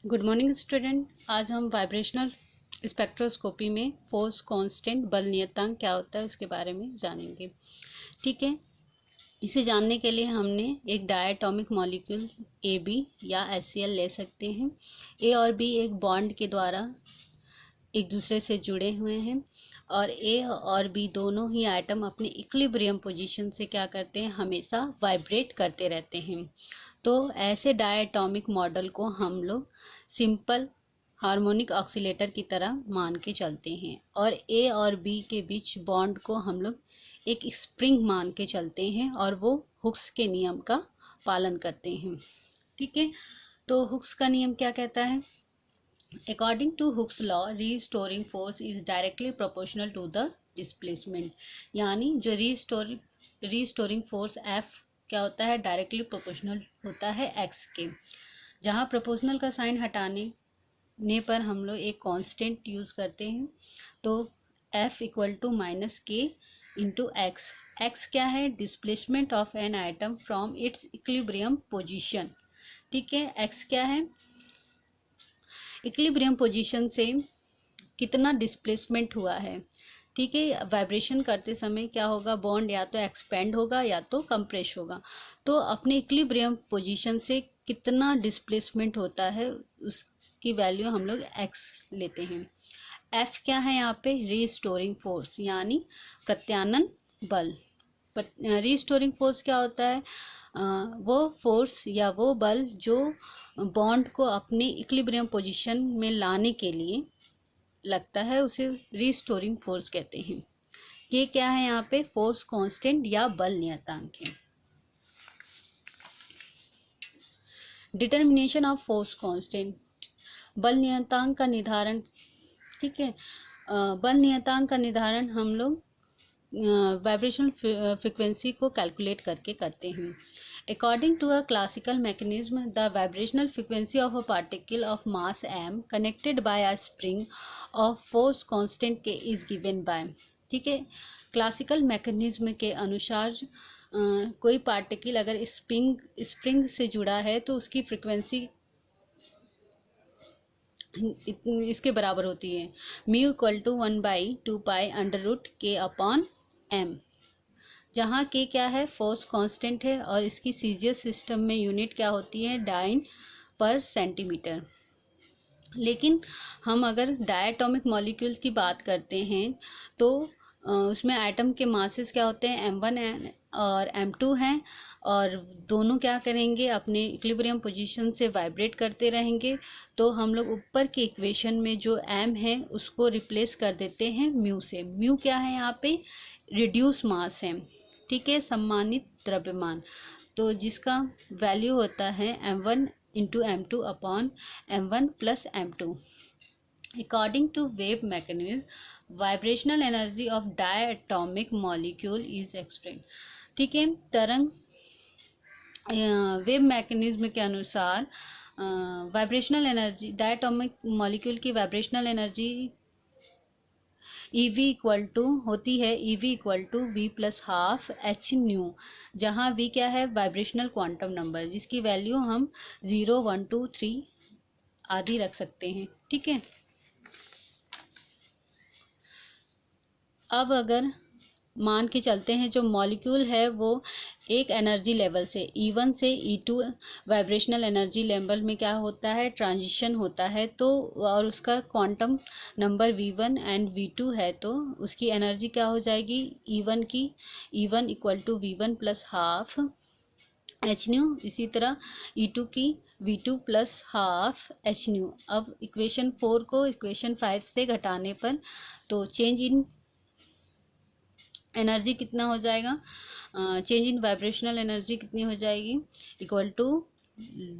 Good morning student. आज हम vibrational spectroscopy में फोर्स कांस्टेंट बल नियतांक क्या होता है उसके बारे में जानेंगे। ठीक है, इसे जानने के लिए हमने एक डायटोमिक मॉलिक्यूल ए बी या HCl ले सकते हैं। ए और बी एक बॉन्ड के द्वारा एक दूसरे से जुड़े हुए हैं और ए और बी दोनों ही एटम अपने इक्विलिब्रियम पोजीशन से क्या करते हैं, हमेशा वाइब्रेट करते रहते हैं। तो ऐसे डायटोमिक मॉडल को हम लोग सिंपल हार्मोनिक ऑक्सीलेटर की तरह मान के चलते हैं और ए और बी के बीच बॉन्ड को हम लोग एक स्प्रिंग मान के चलते हैं और वो हुक्स के नियम का पालन करते हैं। ठीक है, तो हुक्स का नियम क्या कहता है? According to Hooke's law, restoring force is directly proportional to the displacement। यानी जो रिस्टोरिंग फोर्स F क्या होता है, डायरेक्टली प्रोपोर्शनल होता है x के। जहाँ प्रोपोर्शनल का साइन हटाने पर हम लोग एक कांस्टेंट यूज करते हैं, तो F इक्वल टू माइनस के इंटू एक्स। एक्स क्या है? Displacement of an item from its equilibrium position. ठीक है, एक्स क्या है? इक्विलिब्रियम पोजीशन से कितना डिस्प्लेसमेंट हुआ है। ठीक है, वाइब्रेशन करते समय क्या होगा, बॉन्ड या तो एक्सपेंड होगा या तो कंप्रेस होगा। तो अपने इक्विलिब्रियम पोजीशन से कितना डिस्प्लेसमेंट होता है उसकी वैल्यू हम लोग एक्स लेते हैं। एफ क्या है यहाँ पे? रीस्टोरिंग फोर्स यानी प्रत्यानन बल। रीस्टोरिंग फोर्स क्या होता है? वो फोर्स या वो बल जो बॉन्ड को अपने इक्विलिब्रियम पोजीशन में लाने के लिए लगता है, उसे रीस्टोरिंग फोर्स कहते हैं। ये क्या है यहाँ पे? फोर्स कांस्टेंट या बल नियतांक है। डिटर्मिनेशन ऑफ फोर्स कांस्टेंट, बल नियतांक का निर्धारण। ठीक है, बल नियतांक का निर्धारण हम लोग वाइब्रेशनल फ्रिक्वेंसी को कैलकुलेट करके करते हैं। According to a classical mechanism, the vibrational frequency of a particle of mass m connected by a spring of force constant k is given by। ठीक है, क्लासिकल मैकेनिज्म के अनुसार कोई पार्टिकल अगर स्प्रिंग से जुड़ा है तो उसकी फ्रिक्वेंसी इसके बराबर होती है, mu equal to 1/2 under root के अपॉन एम, जहाँ के क्या है? फोर्स कांस्टेंट है और इसकी सीजीएस सिस्टम में यूनिट क्या होती है? डाइन पर सेंटीमीटर। लेकिन हम अगर डायटोमिक मॉलिक्यूल्स की बात करते हैं तो उसमें एटम के मासेस क्या होते हैं? m1 और m2 हैं और दोनों क्या करेंगे? अपने इक्विलिब्रियम पोजीशन से वाइब्रेट करते रहेंगे। तो हम लोग ऊपर के इक्वेशन में जो m है उसको रिप्लेस कर देते हैं म्यू से। म्यू क्या है यहाँ पे? रिड्यूस मास है। ठीक है, सम्मानित द्रव्यमान, तो जिसका वैल्यू होता है m1 into m2 upon m1 plus m2। According to wave mechanism, vibrational energy of diatomic molecule is expressed. ठीक है, तरंग वेव मैकेनिज्म के अनुसार वाइब्रेशनल एनर्जी, डायटोमिक मॉलिक्यूल की vibrational energy EV equal to होती है EV equal to V plus half h nu, जहाँ V क्या है? वाइब्रेशनल क्वांटम नंबर, जिसकी वैल्यू हम 0, 1, 2, 3 आदि रख सकते हैं। ठीक है, अब अगर मान के चलते हैं जो मॉलिक्यूल है वो एक एनर्जी लेवल से E1 से E2 वाइब्रेशनल एनर्जी लेवल में क्या होता है? ट्रांजिशन होता है, तो और उसका quantum number V1 and V2 है, तो उसकी एनर्जी क्या हो जाएगी? E1 equal to V1 plus half h nu, इसी तरह E2 की V2 plus half h nu. अब इक्वेशन 4 को इक्वेशन 5 से घटाने पर तो चेंज इन एनर्जी कितना हो जाएगा? चेंज इन वाइब्रेशनल एनर्जी कितनी हो जाएगी? Equal to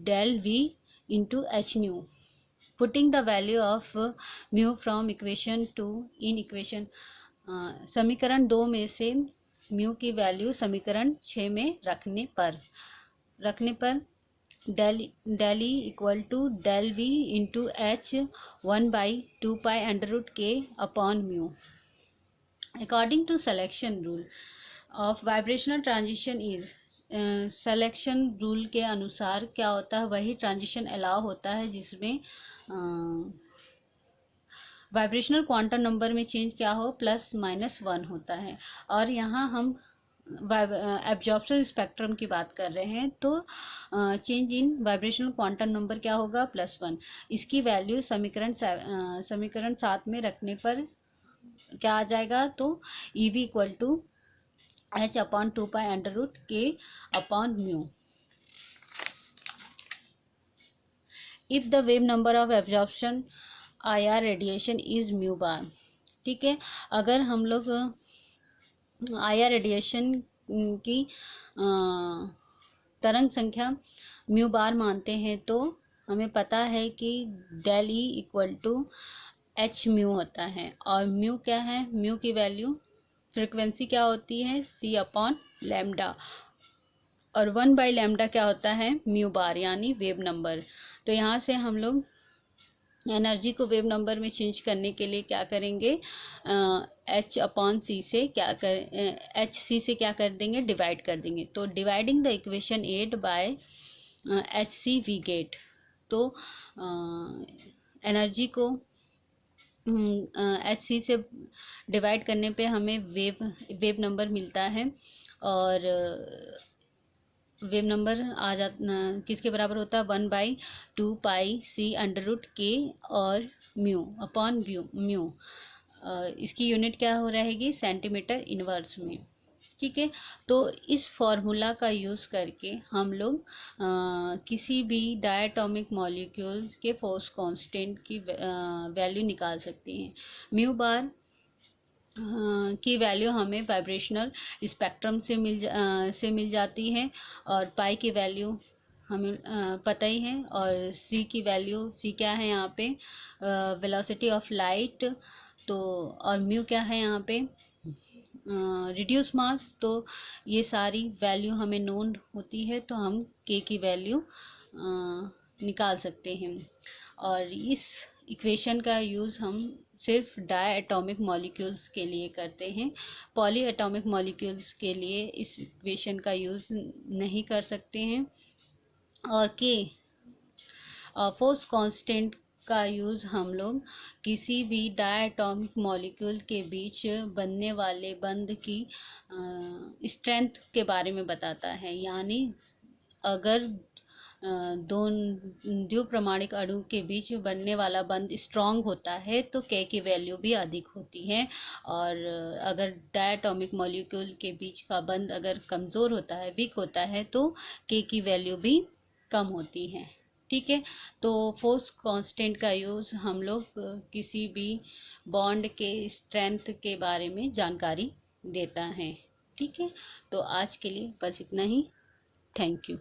del V into h nu. Putting the value of mu from equation 2 in equation, समीकरण 2 में से म्यू की वैल्यू समीकरण 6 में रखने पर del E equal to del V into H 1/2 under root के upon mu. According to selection rule of vibrational transition is, selection rule के अनुसार क्या होता है, वही ट्रांजिशन अलाउ होता है जिसमें वाइब्रेशनल क्वांटम नंबर में चेंज क्या हो, +-1 होता है। और यहाँ हम एब्जॉर्प्शन स्पेक्ट्रम की बात कर रहे हैं, तो change in vibrational quantum number क्या होगा, +1। इसकी वैल्यू समीकरण 7 में रखने पर क्या आ जाएगा, तो EV equal to h/2π√k/μ। If the wave number of absorption IR radiation is mu bar. ठीक है, अगर हम लोग IR रेडिएशन की तरंग संख्या म्यू बार मानते हैं, तो हमें पता है कि del E equal to h mu होता है। और म्यू क्या है, म्यू की वैल्यू फ्रिक्वेंसी क्या होती है, c/λ, और 1/λ क्या होता है, म्यू बार यानी वेव नंबर। तो यहाँ से हम लोग एनर्जी को वेव नंबर में चेंज करने के लिए क्या करेंगे, h/c से hc से क्या कर देंगे, डिवाइड कर देंगे। तो dividing the equation 8 by hc we get. तो एनर्जी को hc से डिवाइड करने पे हमें वेव नंबर मिलता है, और वेव नंबर आ जा किसके बराबर होता है, 1/2πc√k और म्यू। इसकी यूनिट क्या हो रहेगी, सेंटीमीटर इनवर्स में। ठीक है, तो इस फॉर्मूला का यूज़ करके हम लोग किसी भी डायटोमिक मॉलिक्यूल्स के फोर्स कांस्टेंट की वैल्यू निकाल सकते हैं। म्यू बार की वैल्यू हमें वाइब्रेशनल स्पेक्ट्रम से मिल जाती है, और पाई की वैल्यू हमें पता ही है, और सी की वैल्यू, सी क्या है यहाँ पे, वेलोसिटी ऑफ लाइट। तो और म्यू क्या है यहाँ पे, रिड्यूस मास। तो ये सारी वैल्यू हमें नोन होती है, तो हम के की वैल्यू निकाल सकते हैं। और इस इक्वेशन का यूज़ हम सिर्फ डाई एटॉमिक मॉलिक्यूल्स के लिए करते हैं। पॉली एटॉमिक मॉलिक्यूल्स के लिए इस इक्वेशन का यूज़ नहीं कर सकते हैं। और के फोर्स कांस्टेंट का यूज़ हम लोग किसी भी डाई एटॉमिक मॉलिक्यूल के बीच बनने वाले बंध की स्ट्रेंथ के बारे में बताता है। यानी अगर दो द्विप्रमाणिक अणु के बीच बनने वाला बंध स्ट्रांग होता है, तो के की वैल्यू भी अधिक होती है, और अगर डायटोमिक मॉलिक्यूल के बीच का बंध अगर कमज़ोर होता है, वीक होता है, तो के की वैल्यू भी कम होती है। ठीक है, तो फोर्स कांस्टेंट का यूज़ हम लोग किसी भी बॉन्ड के स्ट्रेंथ के बारे में जानकारी देता है। ठीक है, तो आज के लिए बस इतना ही। Thank you.